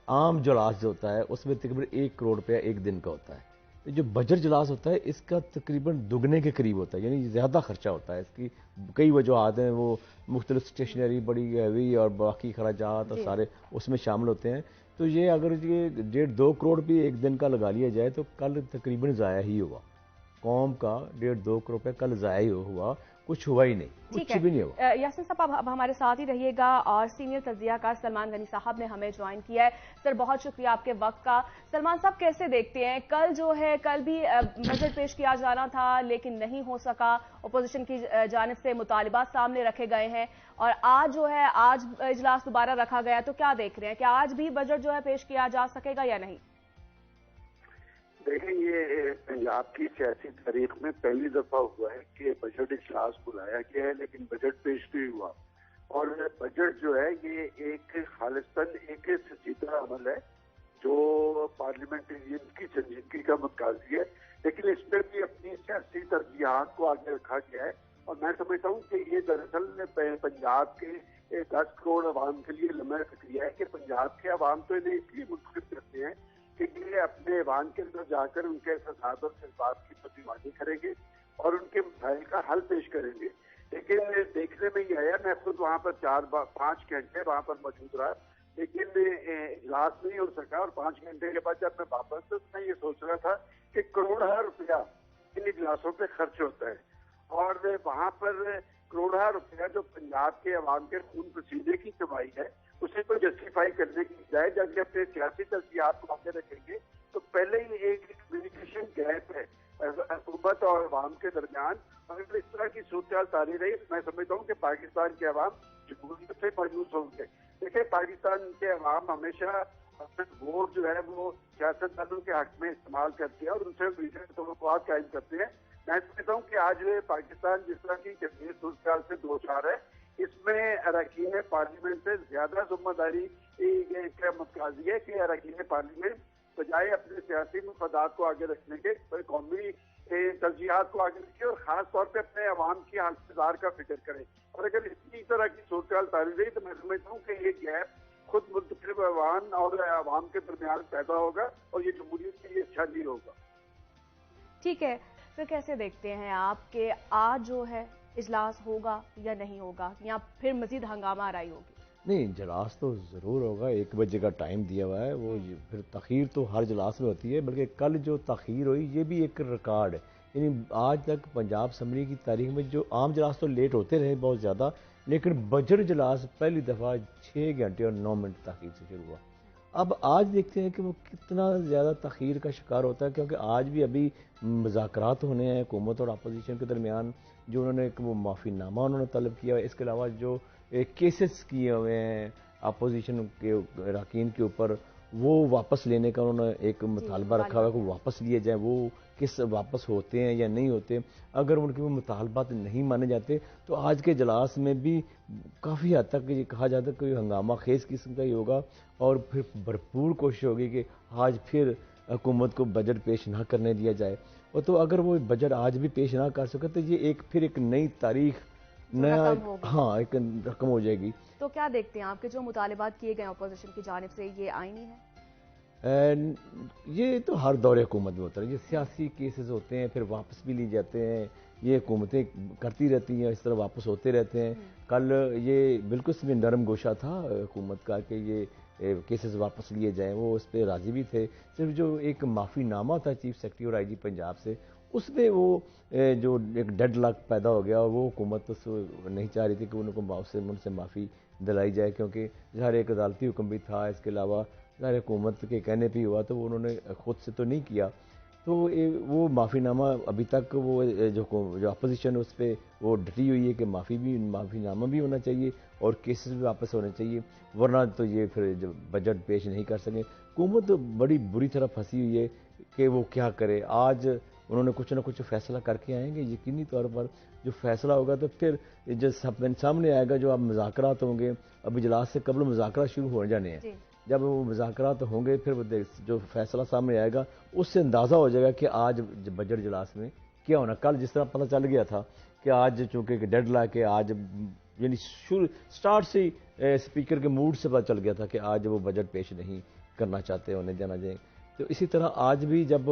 عام اجلاس جو ہوتا ہے اس میں تقریباً 1 کروڑ روپیہ ایک دن کا ہوتا ہے. جو بجٹ اجلاس ہوتا ہے اس کا تقریباً دگنے کے قریب ہوتا ہے, یعنی زیادہ خرچہ ہوتا ہے. اس کی کئی وجوہات ہیں, وہ مختلف اسٹیشنری بڑی ہیوی اور باقی خراجات اور سارے اس میں شامل ہوتے ہیں. تو یہ اگر یہ 1.5-2 کروڑ بھی ایک دن کا لگا لیا جائے تو کل تقریباً ضائع ہی ہوا. قوم کا 1.5-2 کروڑ روپے کل ضائع ہی ہوا, کچھ ہوا ہی نہیں, کچھ بھی نہیں ہوا.
یاسر صاحب اب ہمارے ساتھ ہی رہیے گا, اور سینئر تجزیہ کار سلمان غنی صاحب نے ہمیں جوائن کیا ہے. سر بہت شکریہ آپ کے وقت کا. سلمان صاحب کیسے دیکھتے ہیں کل جو ہے کل بھی بجٹ پیش کیا جانا تھا لیکن نہیں ہو سکا, اپوزیشن کی جانب سے مطالبات سامنے رکھے گئے ہیں, اور آج جو ہے آج اجلاس دوبارہ رکھا گیا, تو کیا دیکھ رہے ہیں کہ آج بھی بجٹ جو ہے پیش کیا جا سکے گا یا نہیں؟
دیکھیں, یہ پنجاب کی سیاسی تاریخ میں پہلی دفعہ ہوا ہے کہ بجٹ اجلاس بلایا گیا ہے لیکن بجٹ پیش نہیں ہوا. اور بجٹ جو ہے یہ ایک خالصتاً ایک سنجیدہ عمل ہے جو پارلیمنٹرین کی سنجیدگی کا مقتضی ہے, لیکن اس میں بھی اپنی سیاسی ترجیحات کو آگے رکھا گیا ہے. اور میں سمجھتا ہوں کہ یہ دراصل پنجاب کے 10 کروڑ عوام کے لیے لمحہ فکریہ ہے کہ پنجاب کے عوام تو انہیں اس لیے منتخب کرتے ہیں کہ یہ اپنے ایوان کے اندر جا کر ان کے احساسات اور جذبات کی ترجمانی کریں گے اور ان کے مسائل کا حل پیش کریں گے. لیکن دیکھنے میں یہ آیا, میں خود وہاں پر 4-5 گھنٹے وہاں پر موجود رہا, لیکن اجلاس نہیں ہو سکا. اور 5 گھنٹے کے بعد جب میں واپس تو میں یہ سوچ رہا تھا کہ کروڑہ روپیہ ان اجلاسوں پہ خرچ ہوتا ہے, اور وہاں پر کروڑہ روپیہ جو پنجاب کے عوام کے خون پسینے کی کمائی ہے اسے تو جسٹیفائی کرنے کی بجائے جب اپنے سیاسی ترجیحات کو آگے رکھیں گے تو پہلے ہی ایک کمیونیکیشن گیپ ہے حکومت اور عوام کے درمیان. اگر اس طرح کی صورتحال جاری رہی تو میں سمجھتا ہوں کہ پاکستان کے عوام جمہوریت سے مایوس ہوں گے. دیکھیں, پاکستان کے عوام ہمیشہ اپنا ووٹ جو ہے وہ سیاستدانوں کے حق میں استعمال کرتے ہیں اور ان سے توقعات قائم کرتے ہیں. میں سمجھتا ہوں کہ آج پاکستان جس طرح کی جدید صورتحال سے دو چار ہے, اس میں اراکین پارلیمنٹ سے زیادہ ذمہ داری کا متقاضی ہے کہ اراکین پارلیمنٹ بجائے اپنے سیاسی مفادات کو آگے رکھنے کے قومی ترجیحات کو آگے رکھے اور خاص طور پہ اپنے عوام کی حالت گزار کا فکر کرے. اور اگر اسی طرح کی صورتحال جاری رہی تو میں سمجھتا ہوں کہ یہ گیپ خود منتخب عوام اور عوام کے درمیان پیدا ہوگا اور یہ جمہوریت کے لیے اچھا نہیں ہوگا.
ٹھیک ہے، پھر کیسے دیکھتے ہیں آپ کہ آج جو ہے اجلاس ہوگا یا نہیں ہوگا، یا پھر مزید ہنگامہ آرائی ہوگی؟
نہیں، اجلاس تو ضرور ہوگا، 1 بجے کا ٹائم دیا ہوا ہے، وہ پھر تاخیر تو ہر اجلاس میں ہوتی ہے، بلکہ کل جو تاخیر ہوئی یہ بھی ایک ریکارڈ ہے. یعنی آج تک پنجاب اسمبلی کی تاریخ میں جو عام اجلاس تو لیٹ ہوتے رہے بہت زیادہ، لیکن بجٹ اجلاس پہلی دفعہ 6 گھنٹے اور 9 منٹ تاخیر سے شروع ہوا. اب آج دیکھتے ہیں کہ وہ کتنا زیادہ تاخیر کا شکار ہوتا ہے، کیونکہ آج بھی ابھی مذاکرات ہونے ہیں حکومت اور اپوزیشن کے درمیان. جو انہوں نے وہ معافی نامہ انہوں نے طلب کیا ہے، اس کے علاوہ جو کیسز کیے ہوئے ہیں اپوزیشن کے اراکین کے اوپر، وہ واپس لینے کا انہوں نے ایک مطالبہ رکھا ہوا ہے کہ وہ واپس لیے جائیں. وہ کس واپس ہوتے ہیں یا نہیں ہوتے، اگر ان کے وہ مطالبات نہیں مانے جاتے تو آج کے اجلاس میں بھی کافی حد تک یہ کہا جاتا ہے کہ ہنگامہ خیز قسم کا ہی ہوگا، اور پھر بھرپور کوشش ہوگی کہ آج پھر حکومت کو بجٹ پیش نہ کرنے دیا جائے. اور تو اگر وہ بجٹ آج بھی پیش نہ کر سکے تو یہ پھر ایک نئی تاریخ، نیا ایک رقم ہو جائے گی.
تو کیا دیکھتے ہیں آپ کے جو مطالبات کیے گئے اپوزیشن کی جانب سے، یہ آئینی ہے؟
یہ تو ہر دور حکومت میں ہوتا ہے، یہ سیاسی کیسز ہوتے ہیں پھر واپس بھی لی جاتے ہیں، یہ حکومتیں کرتی رہتی ہیں، اس طرح واپس ہوتے رہتے ہیں. کل یہ بالکل اس میں نرم گوشہ تھا حکومت کا کہ یہ کیسز واپس لیے جائیں، وہ اس پہ راضی بھی تھے. صرف جو ایک معافی نامہ تھا چیف سیکرٹری اور IG پنجاب سے، اس میں وہ جو ایک ڈیڈ لاک پیدا ہو گیا، وہ حکومت نہیں چاہ رہی تھی کہ ان سے معافی دلائی جائے، کیونکہ ظاہر ایک عدالتی حکم بھی تھا. اس کے علاوہ ظاہر حکومت کے کہنے پہ ہوا تو وہ انہوں نے خود سے تو نہیں کیا. تو وہ معافی نامہ ابھی تک وہ جو اپوزیشن اس پہ وہ ڈٹی ہوئی ہے کہ معافی نامہ بھی ہونا چاہیے اور کیسز بھی واپس ہونے چاہیے، ورنہ تو یہ پھر جو بجٹ پیش نہیں کر سکے. حکومت بڑی بری طرح پھنسی ہوئی ہے کہ وہ کیا کرے. آج انہوں نے کچھ نہ کچھ فیصلہ کر کے آئیں گے یقینی طور پر. جو فیصلہ ہوگا تو پھر جو سامنے آئے گا، جو اب مذاکرات ہوں گے، اب اجلاس سے قبل مذاکرات شروع ہو جانے ہیں. جب وہ مذاکرات ہوں گے پھر وہ جو فیصلہ سامنے آئے گا اس سے اندازہ ہو جائے گا کہ آج بجٹ اجلاس میں کیا ہونا. کل جس طرح پتہ چل گیا تھا کہ آج چونکہ ڈیڈ لاک ہے، آج یعنی سٹارٹ سے اسپیکر کے موڈ سے پتہ چل گیا تھا کہ آج وہ بجٹ پیش نہیں کرنا چاہتے ہونے جانا جائیں. تو اسی طرح آج بھی جب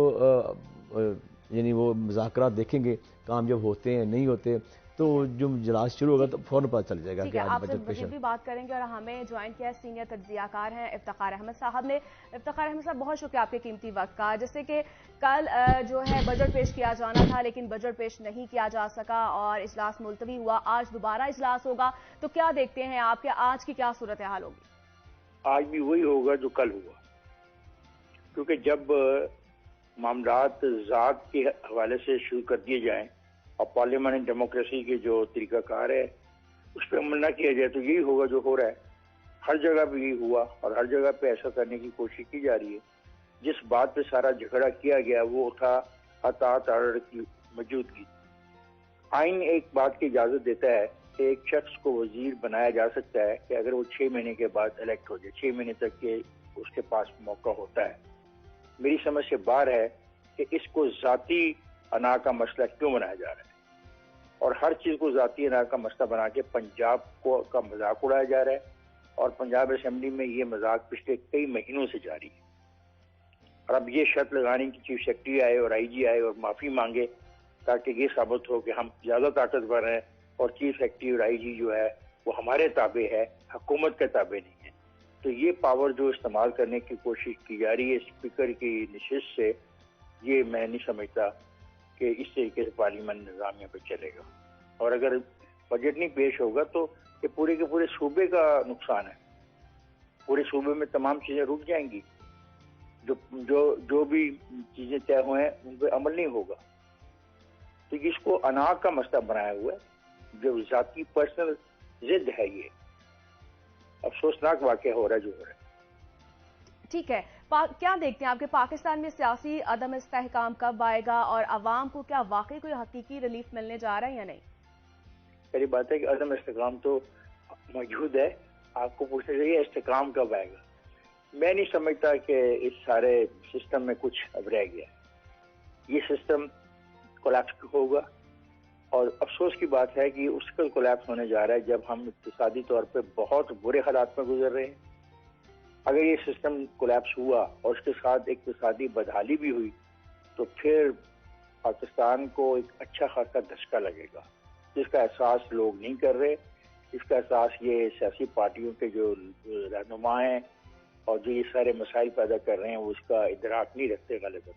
یعنی وہ مذاکرات دیکھیں گے کامیاب ہوتے ہیں نہیں ہوتے، تو جو اجلاس شروع ہوگا تو فوراً پتہ چل جائے گا کہ آج بجٹ پیش ہے.
بھی بات کریں گے، اور ہمیں جوائن کیا سینئر تجزیہ کار ہیں افتخار احمد صاحب نے. افتخار احمد صاحب، بہت شکریہ آپ کے قیمتی وقت کا. جیسے کہ کل جو ہے بجٹ پیش کیا جانا تھا لیکن بجٹ پیش نہیں کیا جا سکا اور اجلاس ملتوی ہوا. آج دوبارہ اجلاس ہوگا، تو کیا دیکھتے ہیں آپ کہ آج کی کیا صورتحال ہوگی؟
آج بھی وہی ہوگا جو کل ہوا، کیونکہ جب معاملات ذات کے حوالے سے شروع کر دیے جائیں اور پارلیمنٹ ڈیموکریسی کے جو طریقہ کار ہے اس پہ عمل نہ کیا جائے تو یہی ہوگا جو ہو رہا ہے. ہر جگہ پہ یہی ہوا اور ہر جگہ پہ ایسا کرنے کی کوشش کی جا رہی ہے. جس بات پہ سارا جھگڑا کیا گیا وہ تھا اطاعت آرڈر کی موجودگی. آئین ایک بات کی اجازت دیتا ہے کہ ایک شخص کو وزیر بنایا جا سکتا ہے کہ اگر وہ 6 مہینے کے بعد الیکٹ ہو جائے، 6 مہینے تک کے اس کے پاس موقع ہوتا ہے. میری سمجھ سے باہر ہے کہ اس کو ذاتی انا کا مسئلہ کیوں بنایا جا رہا ہے، اور ہر چیز کو ذاتی انا کا مسئلہ بنا کے پنجاب کا مذاق اڑایا جا رہا ہے. اور پنجاب اسمبلی میں یہ مذاق پچھلے کئی مہینوں سے جاری ہے. اور اب یہ شرط لگانے کی چیف سیکرٹری آئے اور IG آئے اور معافی مانگے تاکہ یہ ثابت ہو کہ ہم زیادہ طاقتور ہیں اور چیف سیکرٹری اور IG جو ہے وہ ہمارے تابع ہے، حکومت کے تابع نہیں ہے. تو یہ پاور جو استعمال کرنے کی کوشش کی جا رہی ہے اسپیکر کی نشست سے، یہ میں نہیں سمجھتا کہ اس طریقے سے پارلیمنٹ نظامیہ پہ چلے گا. اور اگر بجٹ نہیں پیش ہوگا تو یہ پورے کے پورے صوبے کا نقصان ہے. پورے صوبے میں تمام چیزیں رک جائیں گی، جو بھی چیزیں طے ہوئے ہیں ان پہ عمل نہیں ہوگا. تو اس کو انا کا مسئلہ بنایا ہوا ہے، جو ذاتی پرسنل ضد ہے. یہ افسوسناک واقعہ ہو رہا ہے جو ہو رہا ہے.
ٹھیک ہے، کیا دیکھتے ہیں آپ کے پاکستان میں سیاسی عدم استحکام کب آئے گا اور عوام کو کیا واقعی کوئی حقیقی ریلیف ملنے جا رہا ہے یا نہیں؟
پہلی بات ہے کہ عدم استحکام تو موجود ہے. آپ کو پوچھنا چاہیے استحکام کب آئے گا. میں نہیں سمجھتا کہ اس سارے سسٹم میں کچھ اب رہ گیا. یہ سسٹم کولیپس ہوگا، اور افسوس کی بات ہے کہ اس کا کولیپس ہونے جا رہا ہے جب ہم اقتصادی طور پہ بہت برے حالات میں گزر رہے ہیں. اگر یہ سسٹم کولیپس ہوا اور اس کے ساتھ اقتصادی بدحالی بھی ہوئی تو پھر پاکستان کو ایک اچھا خاصا دھچکا لگے گا، جس کا احساس لوگ نہیں کر رہے، اس کا احساس یہ سیاسی پارٹیوں کے جو رہنما ہیں اور جو یہ سارے مسائل پیدا کر رہے ہیں وہ اس کا ادراک نہیں رکھتے غالباً،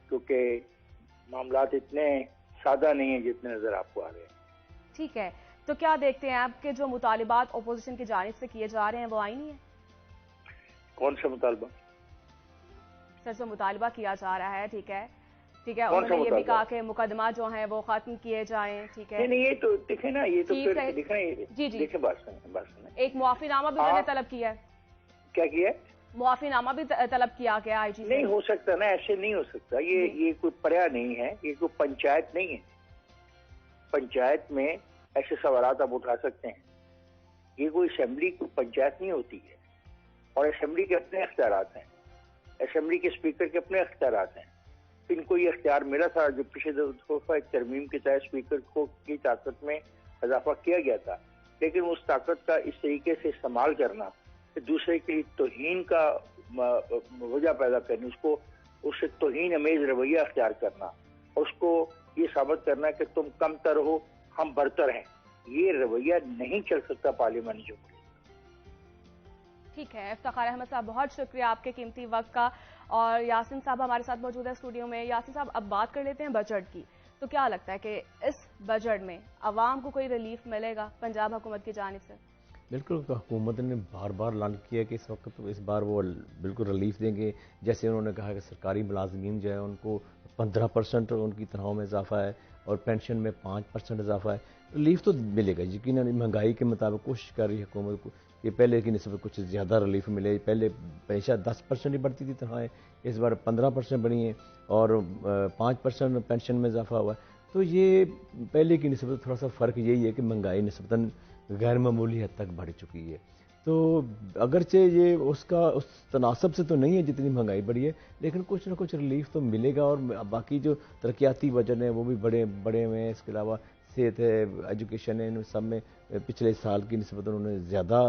کیونکہ معاملات اتنے سادہ نہیں ہیں جتنے نظر آپ کو آ رہے ہیں۔
ٹھیک ہے، تو کیا دیکھتے ہیں آپ کے جو مطالبات اپوزیشن کی جانب سے کیے جا رہے ہیں وہ آئینی ہیں؟
کون سا مطالبہ؟
سر جو مطالبہ کیا جا رہا ہے، ٹھیک ہے، انہوں نے یہ بھی کہا کہ مقدمات جو ہیں وہ ختم کیے جائیں، ٹھیک ہے؟
نہیں، یہ تو دیکھیں نا، یہ تو پھر
جی
دیکھیں، بات سنیں۔
ایک معافی نامہ بھی انہوں نے طلب کیا ہے۔
کیا کیا ہے؟
معافی نامہ بھی طلب کیا گیا آئی جی سے۔
نہیں ہو سکتا نا، ایسے نہیں ہو سکتا، یہ کوئی پریا نہیں ہے، یہ کوئی پنچایت نہیں ہے۔ پنچایت میں ایسے سوالات آپ اٹھا سکتے ہیں، یہ کوئی اسمبلی کوئی پنچایت نہیں ہوتی ہے، اور اسمبلی کے اپنے اختیارات ہیں، اسمبلی کے اسپیکر کے اپنے اختیارات ہیں۔ ان کو یہ اختیار ملا تھا جو پچھلے دفعہ ایک ترمیم کے تحت اسپیکر کی طاقت میں اضافہ کیا گیا تھا، لیکن اس طاقت کا اس طریقے سے استعمال کرنا کہ دوسرے کی توہین کا وجہ پیدا کرنی، اس سے توہین امیز رویہ اختیار کرنا، اور اس کو یہ ثابت کرنا کہ تم کم تر ہو ہم برتر ہیں، یہ رویہ نہیں چل سکتا پارلیمانی جمہوریت۔
ٹھیک ہے، افتخار احمد صاحب بہت شکریہ آپ کے قیمتی وقت کا، اور یاسین صاحب ہمارے ساتھ موجود ہے اسٹوڈیو میں۔ یاسین صاحب اب بات کر لیتے ہیں بجٹ کی، تو کیا لگتا ہے کہ اس بجٹ میں عوام کو کوئی ریلیف ملے گا پنجاب حکومت کی جانب سے؟
بالکل، حکومت نے بار بار اعلان کیا کہ اس وقت اس بار وہ بالکل ریلیف دیں گے، جیسے انہوں نے کہا کہ سرکاری ملازمین جو ہے ان کو 15% ان کی تنخواہوں میں اضافہ ہے اور پینشن میں 5% اضافہ ہے، ریلیف تو ملے گا یقیناً۔ مہنگائی کے مطابق کوشش کر رہی ہے حکومت کو کہ پہلے کی نسبت کچھ زیادہ ریلیف ملے، پہلے ہمیشہ 10% ہی بڑھتی تھی تنخواہیں، اس بار 15% بڑھی ہیں اور 5% پینشن میں اضافہ ہوا ہے، تو یہ پہلے کی نسبت تھوڑا سا فرق یہی ہے کہ مہنگائی نسبتاً غیر معمولی حد تک بڑھ چکی ہے، تو اگرچہ یہ اس تناسب سے تو نہیں ہے جتنی مہنگائی بڑھی ہے، لیکن کچھ نہ کچھ ریلیف تو ملے گا، اور باقی جو ترقیاتی بجٹ ہیں وہ بھی بڑے ہوئے ہیں، اس کے علاوہ صحت ہے، ایجوکیشن ہے، ان سب میں پچھلے سال کی نسبت انہوں نے زیادہ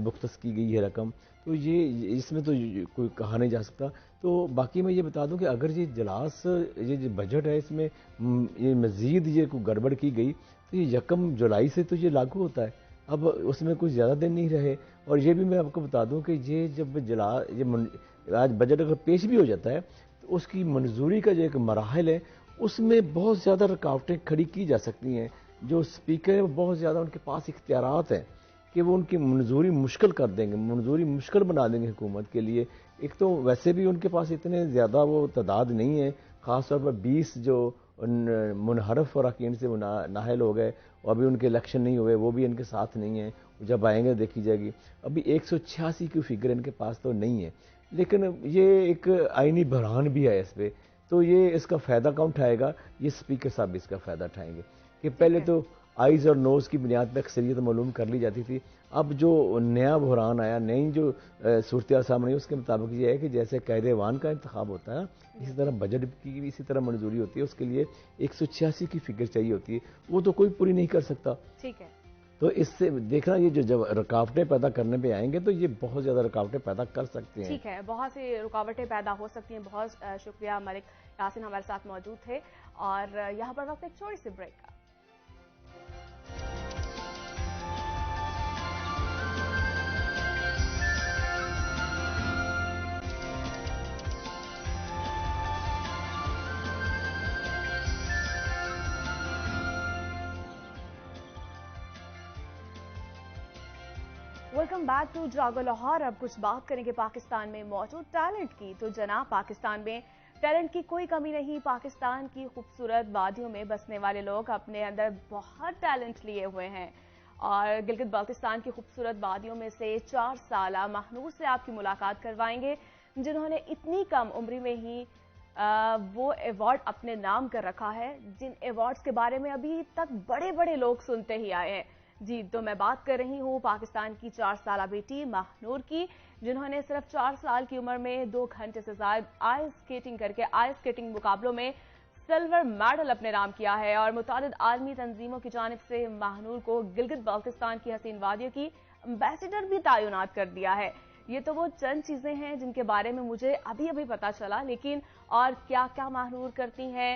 مختص کی گئی ہے رقم، تو یہ اس میں تو کوئی کہا نہیں جا سکتا۔ تو باقی میں یہ بتا دوں کہ اگر یہ یہ جو بجٹ ہے اس میں یہ مزید یہ کوئی گڑبڑ کی گئی تو یہ 1 جولائی سے تو یہ لاگو ہوتا ہے، اب اس میں کچھ زیادہ دن نہیں رہے، اور یہ بھی میں آپ کو بتا دوں کہ یہ جب آج بجٹ اگر پیش بھی ہو جاتا ہے تو اس کی منظوری کا جو ایک مراحل ہے اس میں بہت زیادہ رکاوٹیں کھڑی کی جا سکتی ہیں، جو اسپیکر ہیں بہت زیادہ ان کے پاس اختیارات ہیں کہ وہ ان کی منظوری مشکل کر دیں گے، منظوری مشکل بنا دیں گے حکومت کے لیے۔ ایک تو ویسے بھی ان کے پاس اتنے زیادہ وہ تعداد نہیں ہے، خاص طور پر 20 جو منحرف اراکین سے نااہل ہو گئے، اور ابھی ان کے الیکشن نہیں ہوئے، وہ بھی ان کے ساتھ نہیں ہیں، جب آئیں گے دیکھی جائے گی۔ ابھی 186 کی فگر ان کے پاس تو نہیں ہے، لیکن یہ ایک آئینی بحران بھی ہے اس پہ، تو یہ اس کا فائدہ کون اٹھائے گا؟ یہ اسپیکر صاحب اس کا فائدہ اٹھائیں گے کہ پہلے تو آئیز اور نوز کی بنیاد پہ اکثریت معلوم کر لی جاتی تھی، اب جو نیا بحران آیا، نئی جو صورتحال سامنے آئی، اس کے مطابق یہ ہے کہ جیسے قائد ایوان کا انتخاب ہوتا ہے اسی طرح بجٹ کی بھی اسی طرح منظوری ہوتی ہے، اس کے لیے 186 کی فگر چاہیے ہوتی ہے، وہ تو کوئی پوری نہیں کر سکتا۔
ٹھیک ہے،
تو اس سے دیکھنا یہ جو جب رکاوٹیں پیدا کرنے پہ آئیں گے تو یہ بہت زیادہ رکاوٹیں پیدا کر سکتے ہیں۔
ٹھیک ہے، بہت سی رکاوٹیں پیدا ہو سکتی ہیں۔ بہت شکریہ ملک یاسین ہمارے ساتھ موجود تھے، اور یہاں پر وقت ایک چھوٹی سی بریک کا۔ Welcome back to Jaago Lahore. اب کچھ بات کریں گے پاکستان میں موجود ٹیلنٹ کی۔ تو جناب، پاکستان میں ٹیلنٹ کی کوئی کمی نہیں۔ پاکستان کی خوبصورت وادیوں میں بسنے والے لوگ اپنے اندر بہت ٹیلنٹ لیے ہوئے ہیں، اور گلگت بلتستان کی خوبصورت وادیوں میں سے 4 سالہ ماہنور سے آپ کی ملاقات کروائیں گے، جنہوں نے اتنی کم عمری میں ہی وہ ایوارڈ اپنے نام کر رکھا ہے، جن ایوارڈز کے بارے میں ابھی تک بڑے بڑے لوگ سنتے ہی آئے ہیں۔ جی، تو میں بات کر رہی ہوں پاکستان کی 4 سالہ بیٹی ماہنور کی، جنہوں نے صرف 4 سال کی عمر میں 2 گھنٹے سے زائد آئس اسکیٹنگ کر کے آئس اسکیٹنگ مقابلوں میں سلور میڈل اپنے نام کیا ہے، اور متعدد عالمی تنظیموں کی جانب سے ماہنور کو گلگت بلتستان کی حسین وادیوں کی امبیسڈر بھی تعینات کر دیا ہے۔ یہ تو وہ چند چیزیں ہیں جن کے بارے میں مجھے ابھی پتا چلا، لیکن اور کیا کیا ماہنور کرتی ہیں،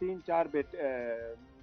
3-4